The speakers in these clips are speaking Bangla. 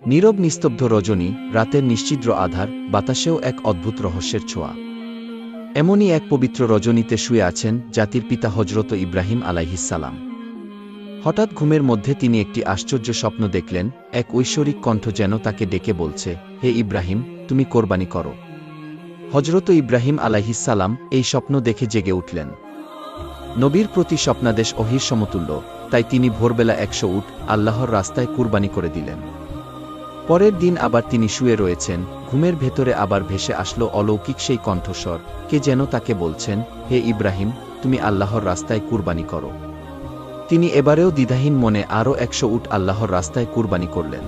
নীরব নিস্তব্ধ রজনী, রাতের নিশ্ছিদ্র আধার, বাতাসেও এক অদ্ভুত রহস্যের ছোঁয়া। এমনই এক পবিত্র রজনীতে শুয়ে আছেন জাতির পিতা হজরত ইব্রাহিম আলাইহিসসালাম। হঠাৎ ঘুমের মধ্যে তিনি একটি আশ্চর্য স্বপ্ন দেখলেন। এক ঐশ্বরিক কণ্ঠ যেন তাকে ডেকে বলছে, হে ইব্রাহিম, তুমি কোরবানি করো। হজরত ইব্রাহিম আলাইহিসসালাম এই স্বপ্ন দেখে জেগে উঠলেন। নবীর প্রতি স্বপ্নাদেশ ওহীর সমতুল্য, তাই তিনি ভোরবেলা ১০০ উট আল্লাহর রাস্তায় কুরবানি করে দিলেন। পরের দিন আবার তিনি শুয়ে রয়েছেন, ঘুমের ভেতরে আবার ভেসে আসলো অলৌকিক সেই কণ্ঠস্বর, কে যেন তাকে বলছেন, হে ইব্রাহিম, তুমি আল্লাহর রাস্তায় কুরবানি করো। তিনি এবারেও দ্বিধাহীন মনে আরও ১০০ উট আল্লাহর রাস্তায় কুরবানি করলেন।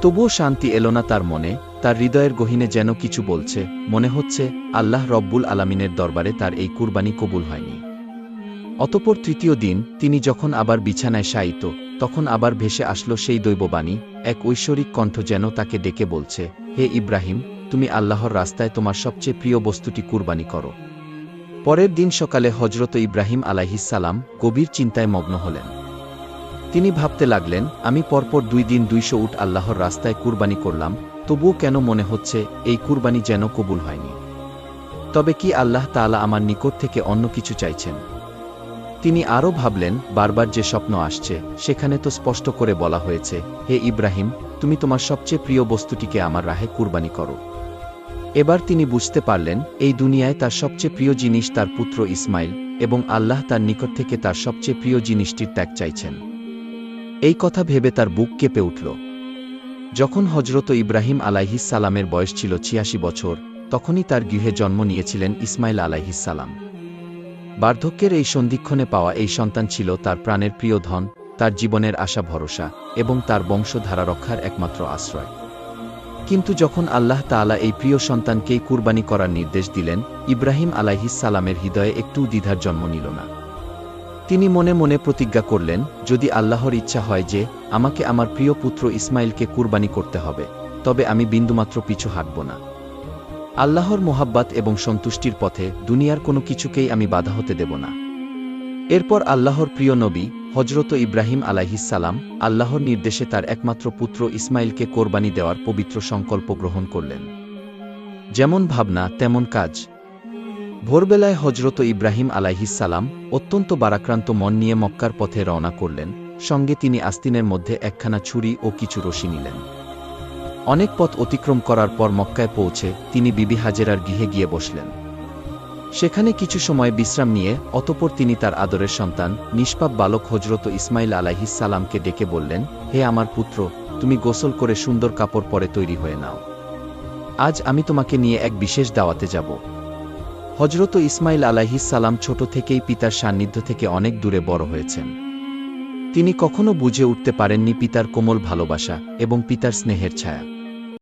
তবুও শান্তি এলো না তার মনে, তার হৃদয়ের গহীনে যেন কিছু বলছে, মনে হচ্ছে আল্লাহ রব্বুল আলামিনের দরবারে তার এই কুরবানি কবুল হয়নি। অতঃপর তৃতীয় দিন তিনি যখন আবার বিছানায় শায়িত, তখন আবার ভেসে আসলো সেই দৈববাণী, এক ঐশ্বরিক কণ্ঠ যেন তাকে ডেকে বলছে, হে ইব্রাহিম, তুমি আল্লাহর রাস্তায় তোমার সবচেয়ে প্রিয় বস্তুটি কুরবানি করো। পরের দিন সকালে হজরত ইব্রাহিম আলাইহিসসালাম গভীর চিন্তায় মগ্ন হলেন। তিনি ভাবতে লাগলেন, আমি পরপর ২ দিন ২০০ উট আল্লাহর রাস্তায় কুরবানি করলাম, তবুও কেন মনে হচ্ছে এই কুরবানি যেন কবুল হয়নি। তবে কি আল্লাহ তাআলা আমার নিকট থেকে অন্য কিছু চাইছেন? তিনি আরও ভাবলেন, বারবার যে স্বপ্ন আসছে সেখানে তো স্পষ্ট করে বলা হয়েছে, হে ইব্রাহিম, তুমি তোমার সবচেয়ে প্রিয় বস্তুটিকে আমার রাহে কুরবানি করো। এবার তিনি বুঝতে পারলেন, এই দুনিয়ায় তার সবচেয়ে প্রিয় জিনিস তার পুত্র ইসমাইল, এবং আল্লাহ তার নিকট থেকে তার সবচেয়ে প্রিয় জিনিসটির ত্যাগ চাইছেন। এই কথা ভেবে তার বুক কেঁপে উঠল। যখন হজরত ইব্রাহিম আলাইহিসসালামের বয়স ছিল ৮৬ বছর, তখনই তার গৃহে জন্ম নিয়েছিলেন ইসমাইল আলাইহিসসালাম। বার্ধক্যের এই সন্ধিক্ষণে পাওয়া এই সন্তান ছিল তার প্রাণের প্রিয় ধন, তার জীবনের আশা ভরসা, এবং তার বংশধারা রক্ষার একমাত্র আশ্রয়। কিন্তু যখন আল্লাহ তাআলা এই প্রিয় সন্তানকেই কুরবানি করার নির্দেশ দিলেন, ইব্রাহিম আলাইহিসসালামের হৃদয়ে একটু দ্বিধার জন্ম নিল না। তিনি মনে মনে প্রতিজ্ঞা করলেন, যদি আল্লাহর ইচ্ছা হয় যে আমাকে আমার প্রিয় পুত্র ইসমাইলকে কুরবানি করতে হবে, তবে আমি বিন্দুমাত্র পিছু হাঁটব না। আল্লাহর মোহাব্বত এবং সন্তুষ্টির পথে দুনিয়ার কোনো কিছুকেই আমি বাধা হতে দেব না। এরপর আল্লাহর প্রিয় নবী হজরত ইব্রাহিম আলাইহিসসালাম আল্লাহর নির্দেশে তার একমাত্র পুত্র ইসমাইলকে কোরবানি দেওয়ার পবিত্র সংকল্প গ্রহণ করলেন। যেমন ভাবনা তেমন কাজ। ভোরবেলায় হজরত ইব্রাহিম আলাইহিসসালাম অত্যন্ত বারাক্রান্ত মন নিয়ে মক্কার পথে রওনা করলেন। সঙ্গে তিনি আস্তিনের মধ্যে একখানা ছুরি ও কিছু রশি নিলেন। অনেক পথ অতিক্রম করার পর মক্কায় পৌঁছে তিনি বিবি হাজেরার গৃহে গিয়ে বসলেন। সেখানে কিছু সময় বিশ্রাম নিয়ে অতঃপর তিনি তার আদরের সন্তান নিষ্পাপ বালক হজরত ইসমাইল আলাইহিসসালামকে ডেকে বললেন, হে আমার পুত্র, তুমি গোসল করে সুন্দর কাপড় পরে তৈরি হয়ে নাও। আজ আমি তোমাকে নিয়ে এক বিশেষ দাওয়াতে যাব। হজরত ইসমাইল আলাইহিসসালাম ছোট থেকেই পিতার সান্নিধ্য থেকে অনেক দূরে বড় হয়েছেন। তিনি কখনো বুঝে উঠতে পারেননি পিতার কোমল ভালোবাসা এবং পিতার স্নেহের ছায়া।